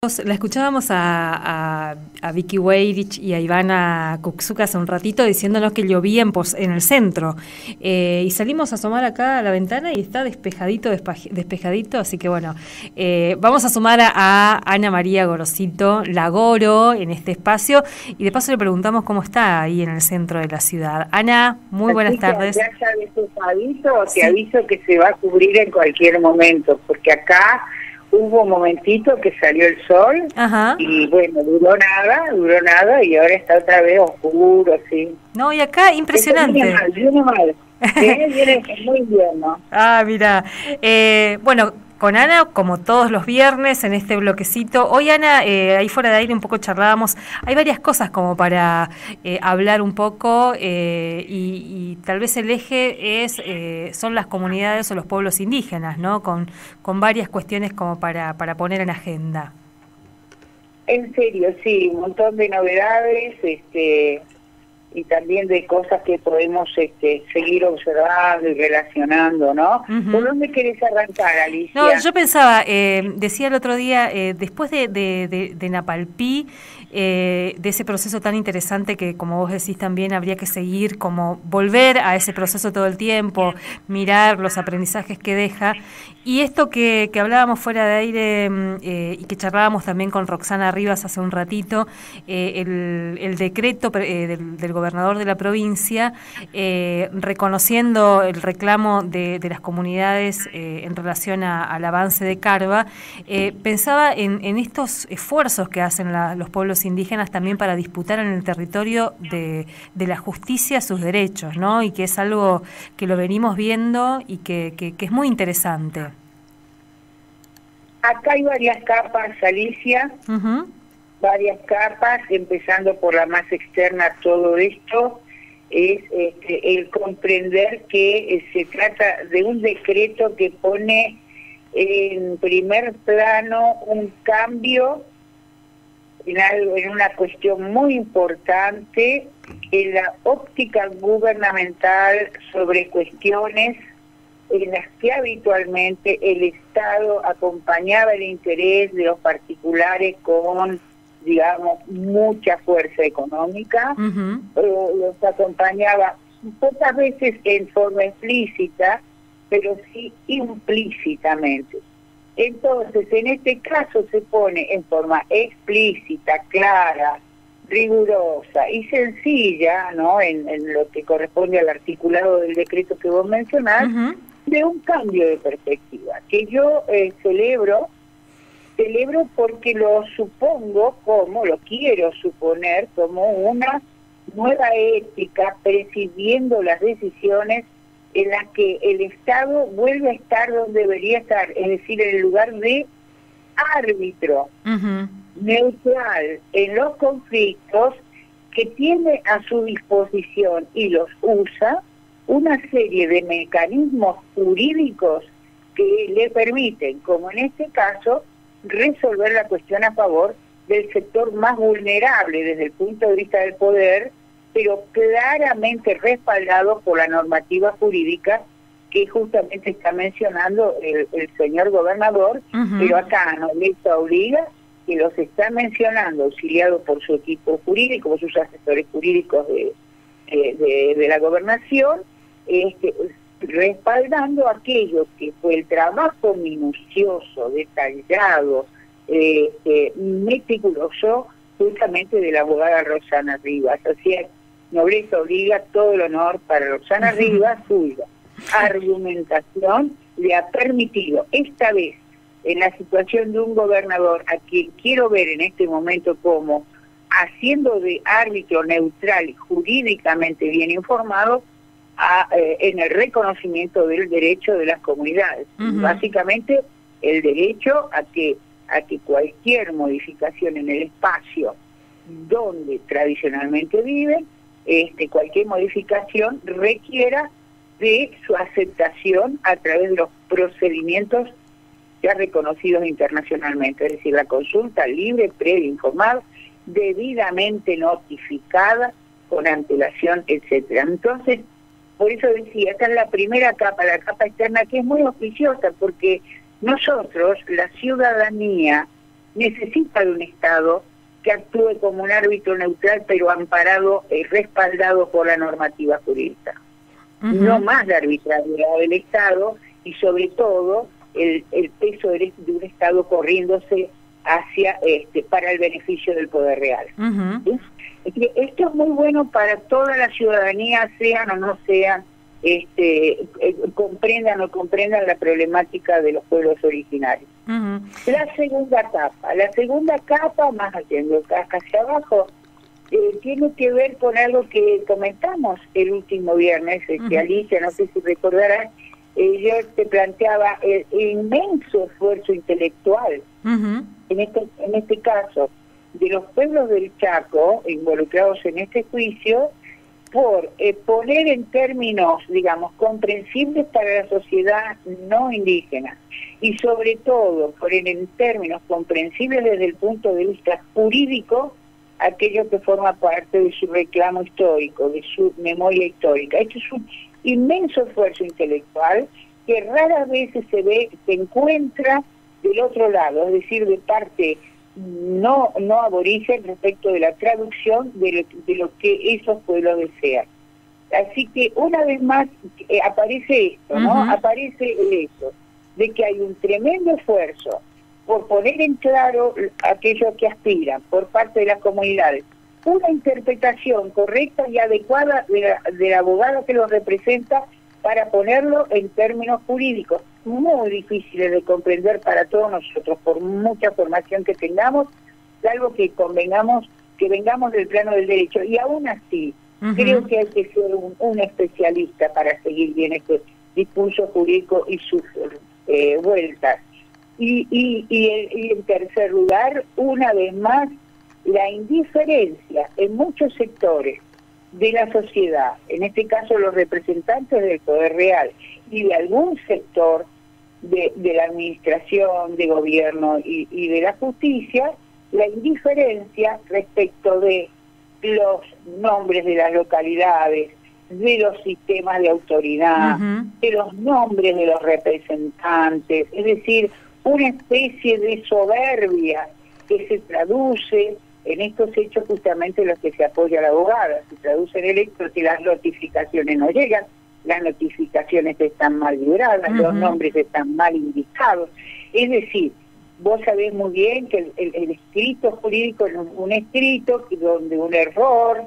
La escuchábamos a Vicky Weirich y a Ivana Kuksuka hace un ratito diciéndonos que llovía en el centro. Y salimos a asomar acá a la ventana y está despejadito, así que bueno, vamos a sumar a Ana María Gorosito, la Goro, en este espacio, y de paso le preguntamos cómo está ahí en el centro de la ciudad. Ana, muy buenas tardes. Ya sabes tus avisos, te aviso que se va a cubrir en cualquier momento, porque acá hubo un momentito que salió el sol. Ajá. Y bueno, duró nada y ahora está otra vez oscuro, sí. No, y acá impresionante. Viene mal. Viene muy bien, ¿no? Ah, mira. Bueno, con Ana, como todos los viernes en este bloquecito. Hoy, Ana, ahí fuera de aire un poco charlábamos. Hay varias cosas como para hablar un poco y tal vez el eje son las comunidades o los pueblos indígenas, ¿no? Con varias cuestiones como para poner en agenda. En serio, sí, un montón de novedades, y también de cosas que podemos seguir observando y relacionando, ¿no? Uh-huh. ¿Por dónde querés arrancar, Alicia? No, yo pensaba, decía el otro día, después de Napalpí, de ese proceso tan interesante que, como vos decís, también habría que seguir, como volver a ese proceso todo el tiempo, mirar los aprendizajes que deja. Y esto que hablábamos fuera de aire y que charlábamos también con Roxana Rivas hace un ratito, el decreto del gobernador de la provincia, reconociendo el reclamo de las comunidades en relación al avance de Carva, pensaba en estos esfuerzos que hacen los pueblos indígenas también para disputar en el territorio de la justicia sus derechos, ¿no? Y que es algo que lo venimos viendo y que es muy interesante. Acá hay varias capas, Alicia, uh-huh. Varias capas, empezando por la más externa a todo esto, es el comprender que se trata de un decreto que pone en primer plano un cambio en una cuestión muy importante en la óptica gubernamental sobre cuestiones en las que habitualmente el Estado acompañaba el interés de los particulares con, digamos, mucha fuerza económica, uh-huh. Los acompañaba pocas veces en forma explícita, pero sí implícitamente. Entonces, en este caso se pone en forma explícita, clara, rigurosa y sencilla, ¿no? En lo que corresponde al articulado del decreto que vos mencionás, uh-huh. de un cambio de perspectiva, que yo celebro porque lo quiero suponer como una nueva ética, presidiendo las decisiones en las que el Estado vuelve a estar donde debería estar, es decir, en el lugar de árbitro, uh-huh. neutral en los conflictos, que tiene a su disposición y los usa una serie de mecanismos jurídicos que le permiten, como en este caso, resolver la cuestión a favor del sector más vulnerable desde el punto de vista del poder, pero claramente respaldado por la normativa jurídica que justamente está mencionando el señor gobernador, uh-huh. pero acá Nobleza Obliga, que los está mencionando, auxiliado por su equipo jurídico, por sus asesores jurídicos de la gobernación, respaldando aquello que fue el trabajo minucioso, detallado, meticuloso, justamente de la abogada Roxana Rivas. Así es, Nobleza Obliga, todo el honor para Roxana Rivas, suya. Argumentación le ha permitido, esta vez, en la situación de un gobernador a quien quiero ver en este momento como haciendo de árbitro neutral y jurídicamente bien informado, en el reconocimiento del derecho de las comunidades. Uh-huh. Básicamente, el derecho a que cualquier modificación en el espacio donde tradicionalmente viven, cualquier modificación requiera de su aceptación a través de los procedimientos ya reconocidos internacionalmente, es decir, la consulta libre, previa, informada, debidamente notificada, con antelación, etcétera. Entonces, por eso decía, esta es la primera capa, la capa externa, que es muy auspiciosa, porque nosotros, la ciudadanía, necesita de un Estado que actúe como un árbitro neutral, pero amparado y respaldado por la normativa jurídica. No más la arbitrariedad del Estado y sobre todo el peso de un Estado corriéndose hacia para el beneficio del poder real. ¿Sí? Esto es muy bueno para toda la ciudadanía, sean o no sean, comprendan o comprendan la problemática de los pueblos originarios. La segunda capa, más haciendo hacia abajo, tiene que ver con algo que comentamos el último viernes, Alicia, no sé si recordarás, yo te planteaba el inmenso esfuerzo intelectual, en este caso, de los pueblos del Chaco involucrados en este juicio, por poner en términos, digamos, comprensibles para la sociedad no indígena, y sobre todo poner en términos comprensibles desde el punto de vista jurídico aquello que forma parte de su reclamo histórico, de su memoria histórica. Esto es un inmenso esfuerzo intelectual que raras veces se encuentra del otro lado, es decir, de parte no aborigen respecto de la traducción de lo que esos pueblos desean. Así que una vez más aparece esto, ¿no? Aparece el hecho de que hay un tremendo esfuerzo por poner en claro aquello que aspiran por parte de las comunidades, una interpretación correcta y adecuada del abogado que los representa para ponerlo en términos jurídicos muy difíciles de comprender para todos nosotros, por mucha formación que tengamos, salvo que vengamos del plano del derecho. Y aún así, creo que hay que ser un especialista para seguir bien este discurso jurídico y sus vueltas. Y en tercer lugar, una vez más, la indiferencia en muchos sectores de la sociedad, en este caso los representantes del poder real y de algún sector de la administración, de gobierno y de la justicia, la indiferencia respecto de los nombres de las localidades, de los sistemas de autoridad, de los nombres de los representantes, es decir, una especie de soberbia que se traduce en estos hechos justamente en los que se apoya la abogada, se traduce en el hecho que las notificaciones no llegan, las notificaciones están mal libradas, los nombres están mal indicados, es decir, vos sabés muy bien que el escrito jurídico es un escrito donde un error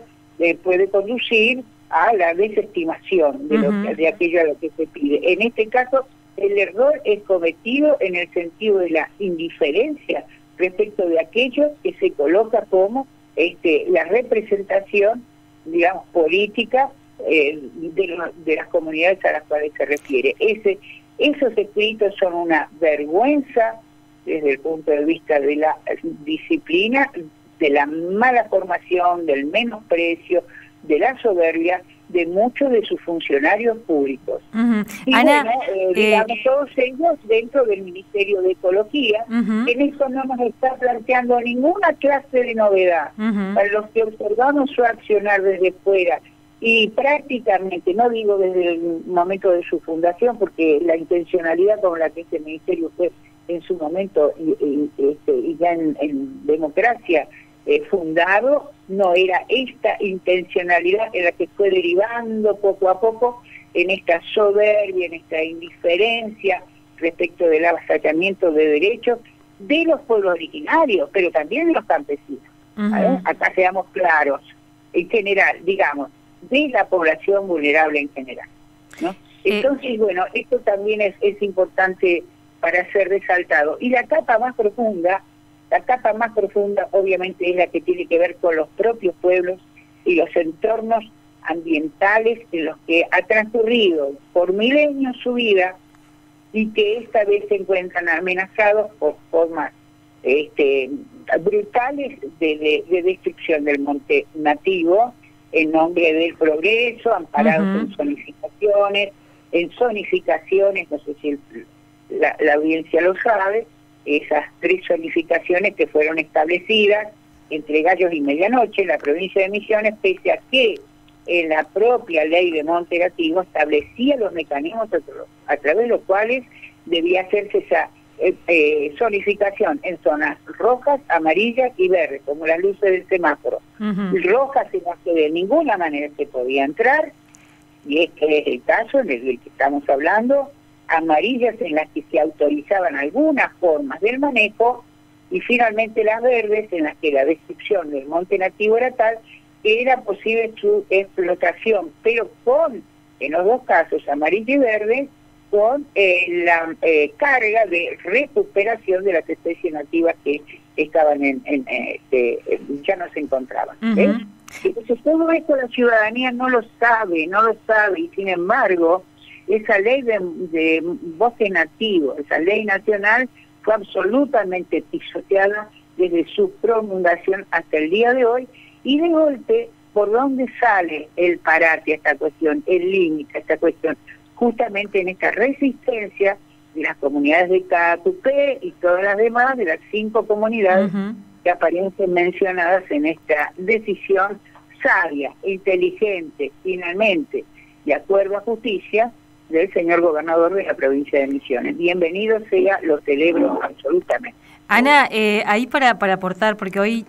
puede conducir a la desestimación de aquello a lo que se pide. En este caso, el error es cometido en el sentido de la indiferencia respecto de aquello que se coloca como la representación, digamos, política de las comunidades a las cuales se refiere. Esos escritos son una vergüenza desde el punto de vista de la disciplina, de la mala formación, del menosprecio, de la soberbia de muchos de sus funcionarios públicos. Y Ana, bueno, digamos, todos ellos dentro del Ministerio de Ecología, que en eso no nos está planteando ninguna clase de novedad. Para los que observamos su accionar desde fuera, y prácticamente, no digo desde el momento de su fundación, porque la intencionalidad con la que este ministerio fue en su momento y ya en democracia fundado, no era esta intencionalidad en la que fue derivando poco a poco en esta soberbia, en esta indiferencia respecto del avasallamiento de derechos de los pueblos originarios, pero también de los campesinos. Acá seamos claros, en general, digamos, de la población vulnerable en general, ¿no? Entonces, bueno, esto también es importante para ser resaltado. Y la capa más profunda obviamente es la que tiene que ver con los propios pueblos y los entornos ambientales en los que ha transcurrido por milenios su vida y que esta vez se encuentran amenazados por formas brutales de destrucción del monte nativo en nombre del progreso, amparados en zonificaciones, no sé si la audiencia lo sabe, esas 3 zonificaciones que fueron establecidas entre Gallos y Medianoche en la provincia de Misiones, pese a que en la propia ley de monte nativo establecía los mecanismos a través de los cuales debía hacerse zonificación en zonas rojas, amarillas y verdes, como las luces del semáforo. Rojas en las que de ninguna manera se podía entrar, y este es el caso en el que estamos hablando, amarillas en las que se autorizaban algunas formas del manejo, y finalmente las verdes en las que la descripción del monte nativo era tal que era posible su explotación, pero con, en los dos casos, amarillo y verde, con la carga de recuperación de las especies nativas que estaban ya no se encontraban. Entonces todo esto la ciudadanía no lo sabe, y sin embargo esa ley de bosque nativo, esa ley nacional, fue absolutamente pisoteada desde su promulgación hasta el día de hoy, y de golpe, ¿por dónde sale el parate a esta cuestión, el límite a esta cuestión? Justamente en esta resistencia de las comunidades de Caatupé y todas las demás, de las 5 comunidades que aparecen mencionadas en esta decisión sabia, inteligente, finalmente, de acuerdo a justicia, del señor gobernador de la provincia de Misiones. Bienvenido sea, lo celebro absolutamente. Ana, ahí para aportar, porque hoy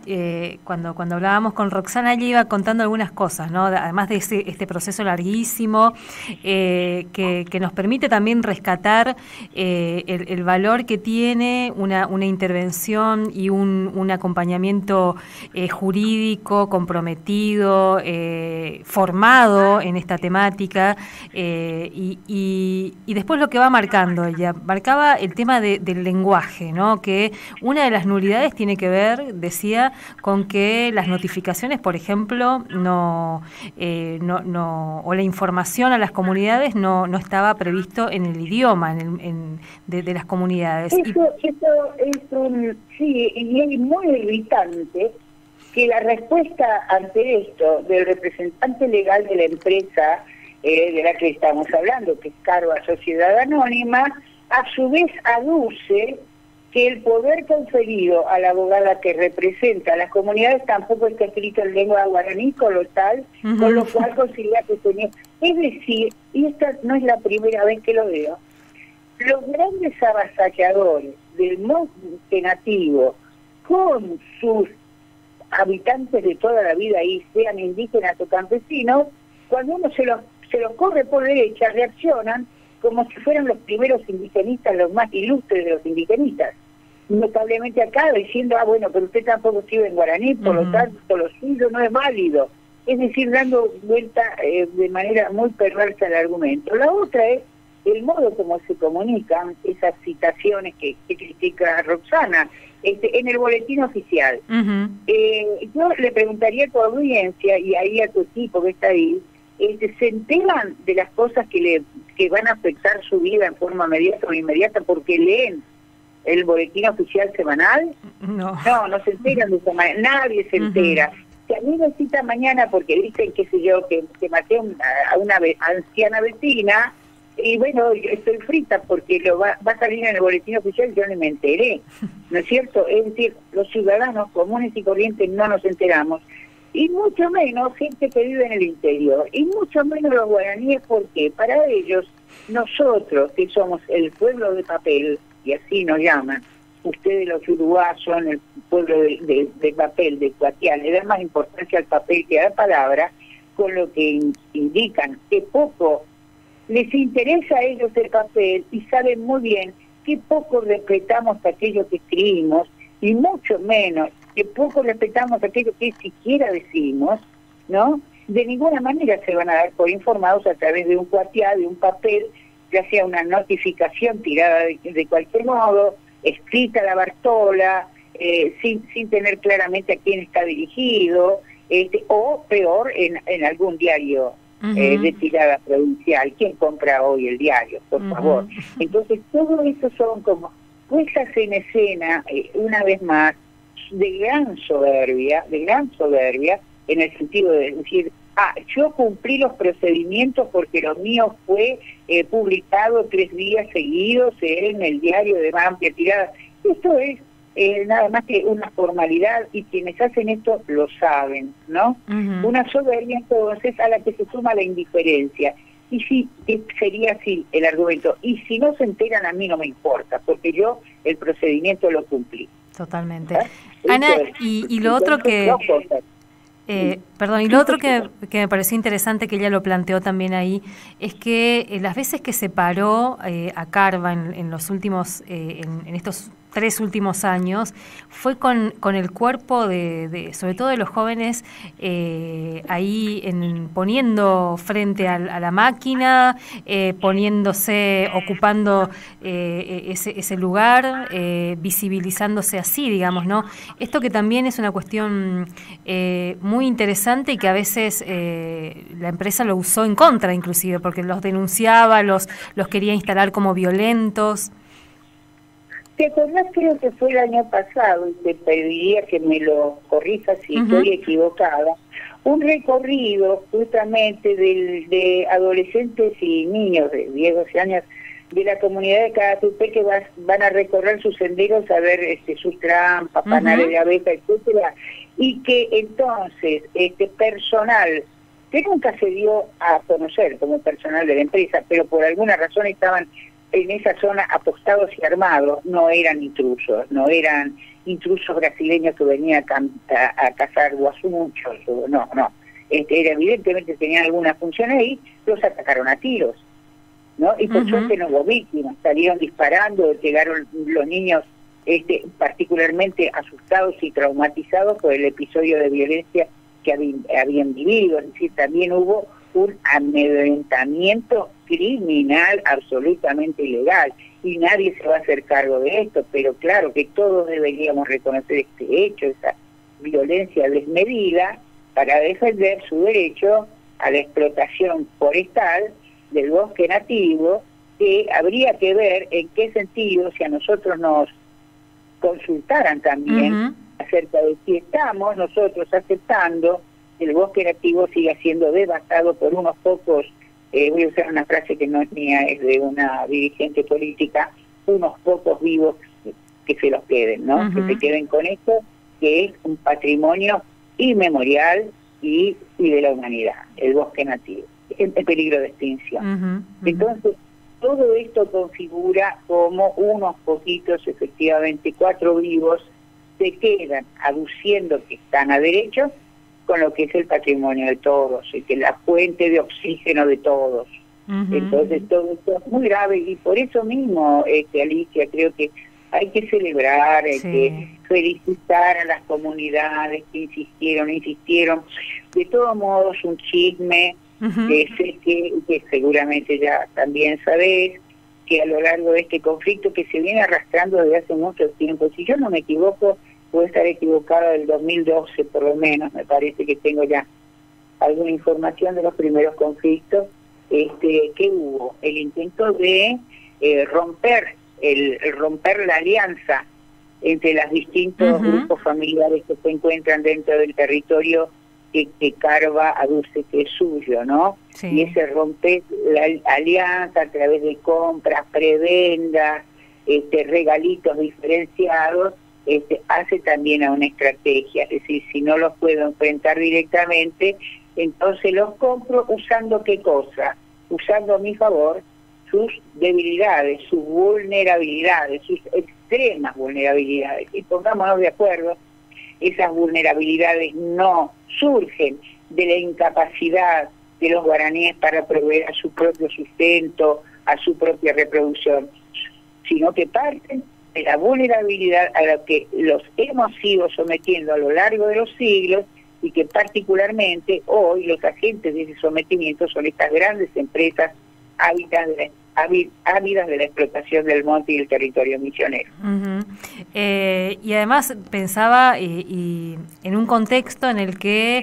cuando hablábamos con Roxana, ella iba contando algunas cosas, ¿no? Además de este proceso larguísimo que nos permite también rescatar el valor que tiene una intervención y un acompañamiento jurídico comprometido, formado en esta temática, y después lo que va marcando ella. Marcaba el tema del lenguaje, ¿no? Que una de las nulidades tiene que ver, decía, con que las notificaciones, por ejemplo, o la información a las comunidades no estaba previsto en el idioma de las comunidades. Eso sí, y es muy irritante que la respuesta ante esto del representante legal de la empresa de la que estamos hablando, que es Carva Sociedad Anónima, a su vez aduce que el poder conferido a la abogada que representa a las comunidades tampoco está escrito en lengua guaraní colocal, con lo cual considera que tenía... Es decir, y esta no es la primera vez que lo veo, los grandes avasalladores del monte nativo, con sus habitantes de toda la vida ahí, sean indígenas o campesinos, cuando uno se los corre por derecha, reaccionan como si fueran los primeros indigenistas, los más ilustres de los indigenistas. Notablemente acá diciendo, bueno, pero usted tampoco escribe en guaraní, por lo tanto lo suyo no es válido. Es decir, dando vuelta de manera muy perversa el argumento. La otra es el modo como se comunican esas citaciones que critica Roxana en el boletín oficial. Yo le preguntaría a tu audiencia y ahí a tu equipo que está ahí, ¿se enteran de las cosas que van a afectar su vida en forma inmediata o inmediata porque leen el boletín oficial semanal? No se enteran de esa manera, nadie se entera. Si a mí me cita mañana porque dicen, qué sé yo, que maté a una anciana vecina, y bueno, yo estoy frita porque va a salir en el boletín oficial y yo no me enteré, ¿no es cierto? Es decir, los ciudadanos comunes y corrientes no nos enteramos, y mucho menos gente que vive en el interior, y mucho menos los guaraníes, porque para ellos, nosotros que somos el pueblo de papel, y así nos llaman, ustedes los uruguayos son el pueblo de papel, de Cuatiá, le dan más importancia al papel que a la palabra, con lo que indican que poco les interesa a ellos el papel, y saben muy bien que poco respetamos aquello que escribimos, y mucho menos que poco respetamos aquello que siquiera decimos, ¿no? De ninguna manera se van a dar por informados a través de un cuatiá, de un papel, ya sea una notificación tirada de cualquier modo, escrita a la Bartola, sin tener claramente a quién está dirigido, o peor, en algún diario de tirada provincial. ¿Quién compra hoy el diario? Por favor. Entonces, todo eso son como puestas en escena, una vez más, de gran soberbia, en el sentido de decir, yo cumplí los procedimientos porque lo mío fue publicado 3 días seguidos en el diario de más amplia tirada. Esto es nada más que una formalidad, y quienes hacen esto lo saben, ¿no? Una soberbia entonces a la que se suma la indiferencia. Y sí, sería así el argumento. Y si no se enteran, a mí no me importa, porque yo el procedimiento lo cumplí. Totalmente. Ana, y lo otro que... perdón, y lo otro que me pareció interesante, que ella lo planteó también ahí, es que las veces que se paró a Carva en los últimos, en estos 3 últimos años, fue con el cuerpo sobre todo de los jóvenes, ahí poniendo frente a la máquina, poniéndose, ocupando ese lugar, visibilizándose así, digamos, ¿no? Esto que también es una cuestión muy interesante y que a veces la empresa lo usó en contra, inclusive, porque los denunciaba, los quería instalar como violentos. ¿Te acordás? Creo que fue el año pasado, y te pediría que me lo corrijas si estoy equivocada, un recorrido justamente de adolescentes y niños de 10, 12 años de la comunidad de Calatupé que van a recorrer sus senderos a ver sus trampas, panales de abeja, etcétera, y que entonces personal que nunca se dio a conocer como personal de la empresa, pero por alguna razón estaban en esa zona apostados y armados, no eran intrusos brasileños que venían a cazar guasunchos, no, era evidentemente tenían alguna función ahí, los atacaron a tiros, ¿no? Y por suerte no hubo víctimas, salieron disparando, llegaron los niños particularmente asustados y traumatizados por el episodio de violencia que habían vivido, es decir, también hubo un amedrentamiento criminal absolutamente ilegal, y nadie se va a hacer cargo de esto, pero claro que todos deberíamos reconocer este hecho, esa violencia desmedida, para defender su derecho a la explotación forestal del bosque nativo, que habría que ver en qué sentido, si a nosotros nos consultaran también acerca de si estamos nosotros aceptando el bosque nativo siga siendo devastado por unos pocos, voy a usar una frase que no es mía, es de una dirigente política, unos pocos vivos que se los queden, ¿no? Que se queden con esto, que es un patrimonio inmemorial y de la humanidad, el bosque nativo, en peligro de extinción. Entonces, todo esto configura como unos poquitos, efectivamente 4 vivos, se quedan aduciendo que están a derecho con lo que es el patrimonio de todos, y que es la fuente de oxígeno de todos. Entonces todo esto es muy grave, y por eso mismo, Alicia, creo que hay que celebrar, hay que felicitar a las comunidades que insistieron. De todos modos, un chisme, que seguramente ya también sabés, que a lo largo de este conflicto que se viene arrastrando desde hace mucho tiempo, si yo no me equivoco, puedo estar equivocada, del 2012 por lo menos, me parece que tengo ya alguna información de los primeros conflictos, que hubo el intento de romper la alianza entre los distintos grupos familiares que se encuentran dentro del territorio que Carva aduce que es suyo, ¿no? Sí. Y ese romper la alianza a través de compras, prebendas, regalitos diferenciados, hace también a una estrategia, es decir, si no los puedo enfrentar directamente, entonces los compro usando ¿qué cosa? Usando a mi favor sus debilidades, sus vulnerabilidades, sus extremas vulnerabilidades. Y pongámonos de acuerdo, esas vulnerabilidades no surgen de la incapacidad de los guaraníes para proveer a su propio sustento, a su propia reproducción, sino que parten de la vulnerabilidad a la que los hemos ido sometiendo a lo largo de los siglos, y que particularmente hoy los agentes de ese sometimiento son estas grandes empresas ávidas de la explotación del monte y el territorio misionero. Y además pensaba y en un contexto en el que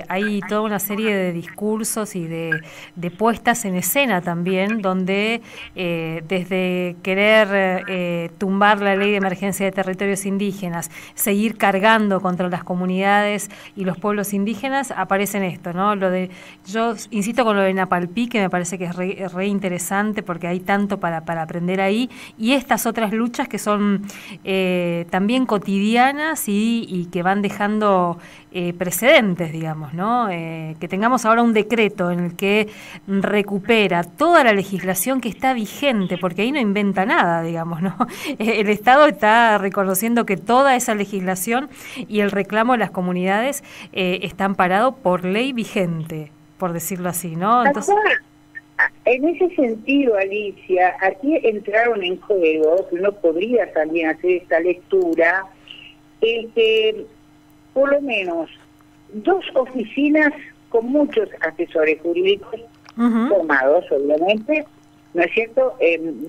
hay toda una serie de discursos y de puestas en escena también, donde desde querer tumbar la ley de emergencia de territorios indígenas, seguir cargando contra las comunidades y los pueblos indígenas, aparecen esto, ¿no? Yo insisto con lo de Napalpí, que me parece que es re interesante, interesante porque hay tanto para aprender ahí, y estas otras luchas que son también cotidianas y que van dejando precedentes, digamos, ¿no? Que tengamos ahora un decreto en el que recupera toda la legislación que está vigente, porque ahí no inventa nada, digamos, ¿no? El Estado está reconociendo que toda esa legislación y el reclamo de las comunidades está amparado por ley vigente, por decirlo así, ¿no? Entonces, en ese sentido, Alicia, aquí entraron en juego, que uno podría también hacer esta lectura, por lo menos 2 oficinas con muchos asesores jurídicos formados, obviamente, ¿no es cierto?,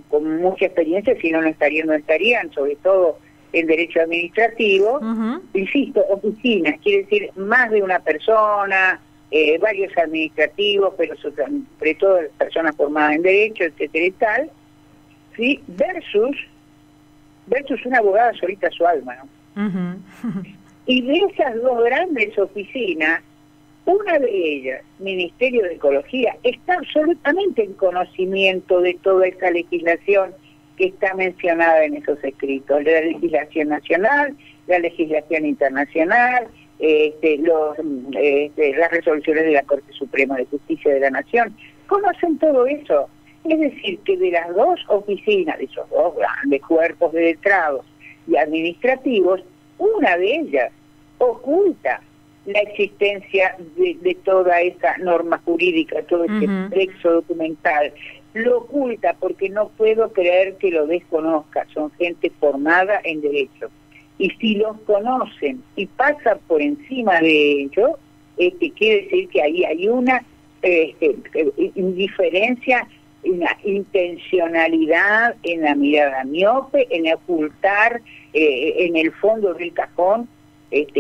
con mucha experiencia, si no, no estarían, sobre todo en derecho administrativo. Insisto, oficinas, quiere decir más de una persona, varios administrativos, pero sobre todo personas formadas en derecho, etcétera y tal, ¿sí? versus una abogada solita su alma, ¿no? Y de esas 2 grandes oficinas, una de ellas, Ministerio de Ecología, está absolutamente en conocimiento de toda esta legislación que está mencionada en esos escritos, la legislación nacional, la legislación internacional, las resoluciones de la Corte Suprema de Justicia de la Nación. Conocen todo eso. Es decir, que de las 2 oficinas, de esos 2 grandes cuerpos de letrados y administrativos, una de ellas oculta la existencia de toda esa norma jurídica, todo ese texto documental. Lo oculta porque no puedo creer que lo desconozca. Son gente formada en derecho. Y si los conocen y pasan por encima de ello, quiere decir que ahí hay una indiferencia, una intencionalidad en la mirada miope, en ocultar en el fondo del cajón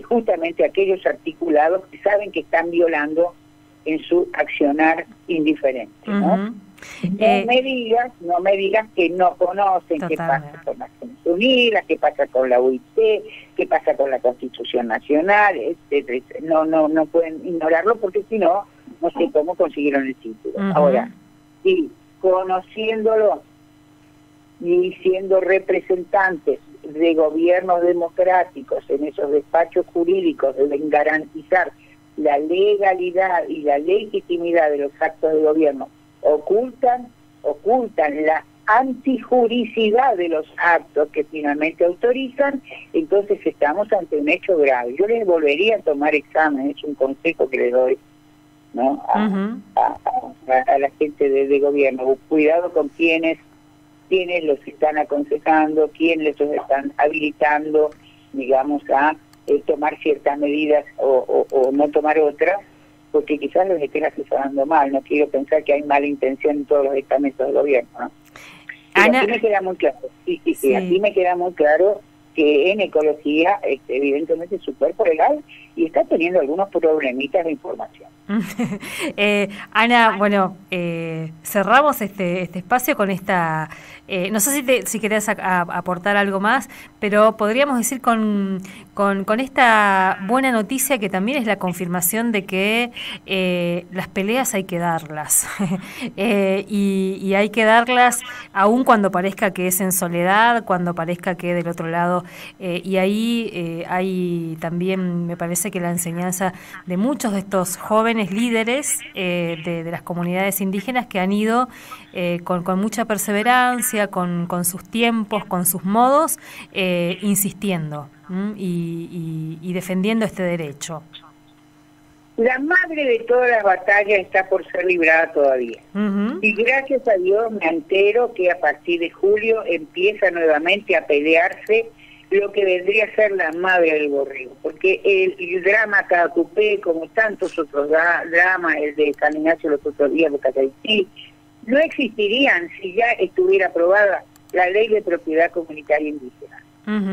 justamente aquellos articulados que saben que están violando en su accionar indiferente, ¿no? No me digas que no conocen qué pasa con las Naciones Unidas, qué pasa con la UIT, qué pasa con la Constitución Nacional, etcétera. No pueden ignorarlo porque si no, no sé cómo consiguieron el título. Ahora, sí, conociéndolo y siendo representantes de gobiernos democráticos en esos despachos jurídicos deben garantizar la legalidad y la legitimidad de los actos de gobierno, ocultan la antijuricidad de los actos que finalmente autorizan, entonces estamos ante un hecho grave. Yo les volvería a tomar examen, es un consejo que les doy, ¿no? A la gente de gobierno. Cuidado con quienes los están aconsejando, quienes los están habilitando, digamos, a tomar ciertas medidas o no tomar otras, porque quizás los estén asesorando mal. No quiero pensar que hay mala intención en todos los estamentos del gobierno, ¿no? Ana, aquí me queda muy claro, sí, aquí me queda muy claro que en ecología, evidentemente, su cuerpo legal y está teniendo algunos problemitas de información. Ana, bueno, cerramos este espacio con esta... no sé si querés aportar algo más, pero podríamos decir con esta buena noticia que también es la confirmación de que las peleas hay que darlas. Y hay que darlas aun cuando parezca que es en soledad, cuando parezca que del otro lado. Y ahí hay también, me parece que la enseñanza de muchos de estos jóvenes líderes de las comunidades indígenas que han ido con mucha perseverancia, con sus tiempos, con sus modos, insistiendo y defendiendo este derecho. La madre de todas las batallas está por ser librada todavía. Y gracias a Dios me entero que a partir de julio empieza nuevamente a pelearse lo que vendría a ser la madre del borrego, porque el drama Caacupé, como tantos otros dramas, el de San Ignacio los otros días de Cacaití, no existirían si ya estuviera aprobada la ley de propiedad comunitaria indígena.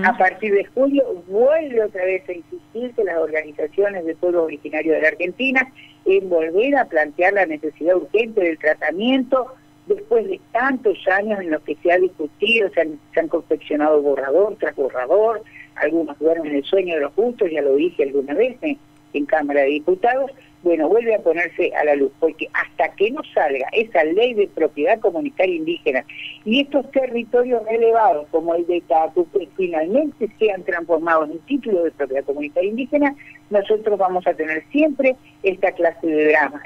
A partir de julio vuelve otra vez a insistirse las organizaciones de pueblos originarios de la Argentina en volver a plantear la necesidad urgente del tratamiento después de tantos años en los que se ha discutido, se han confeccionado borrador tras borrador, algunos duermen en el sueño de los justos, ya lo dije alguna vez en Cámara de Diputados, bueno, vuelve a ponerse a la luz, porque hasta que no salga esa ley de propiedad comunitaria indígena y estos territorios relevados como el de Tacupe finalmente sean transformados en títulos de propiedad comunitaria indígena, nosotros vamos a tener siempre esta clase de drama,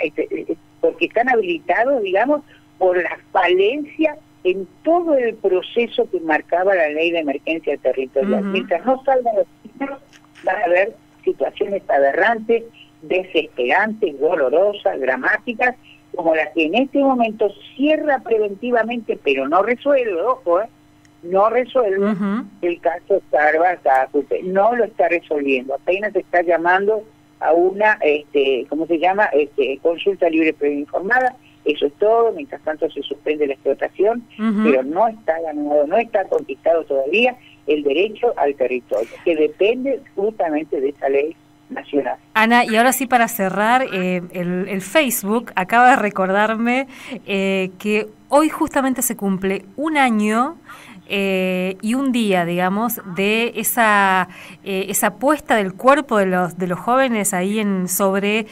porque están habilitados, digamos, por la falencia en todo el proceso que marcaba la ley de emergencia territorial. Mientras no salgan los títulos, van a haber situaciones aberrantes, desesperantes, dolorosas, dramáticas, como las que en este momento cierra preventivamente, pero no resuelve, ojo, no resuelve el caso Sarva-Tacupe, no lo está resolviendo, apenas está llamando a una, ¿cómo se llama? Consulta libre previa informada. Eso es todo, mientras tanto se suspende la explotación, pero no está ganado, no está conquistado todavía el derecho al territorio, que depende justamente de esa ley nacional. Ana, y ahora sí para cerrar, el Facebook acaba de recordarme que hoy justamente se cumple un año y un día, digamos, de esa puesta del cuerpo de los jóvenes ahí sobre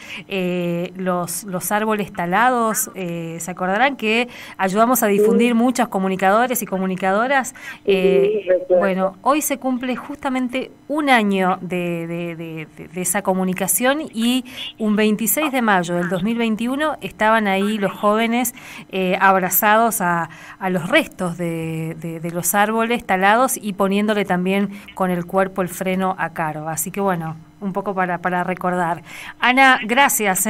los árboles talados. Se acordarán que ayudamos a difundir muchos comunicadores y comunicadoras. Bueno, hoy se cumple justamente un año de esa comunicación y un 26 de mayo del 2021 estaban ahí los jóvenes abrazados a los restos de los árboles talados y poniéndole también con el cuerpo el freno a Caro. Así que bueno, un poco para recordar. Ana, gracias.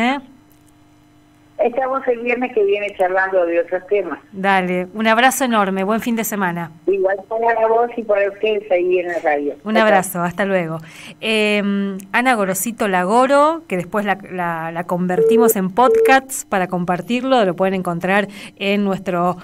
Estamos el viernes que viene charlando de otros temas. Dale, un abrazo enorme, buen fin de semana. Igual para vos y para ustedes ahí en la radio. Un abrazo, hasta luego. Ana Gorosito Lagoro, que después la convertimos en podcasts para compartirlo, lo pueden encontrar en nuestro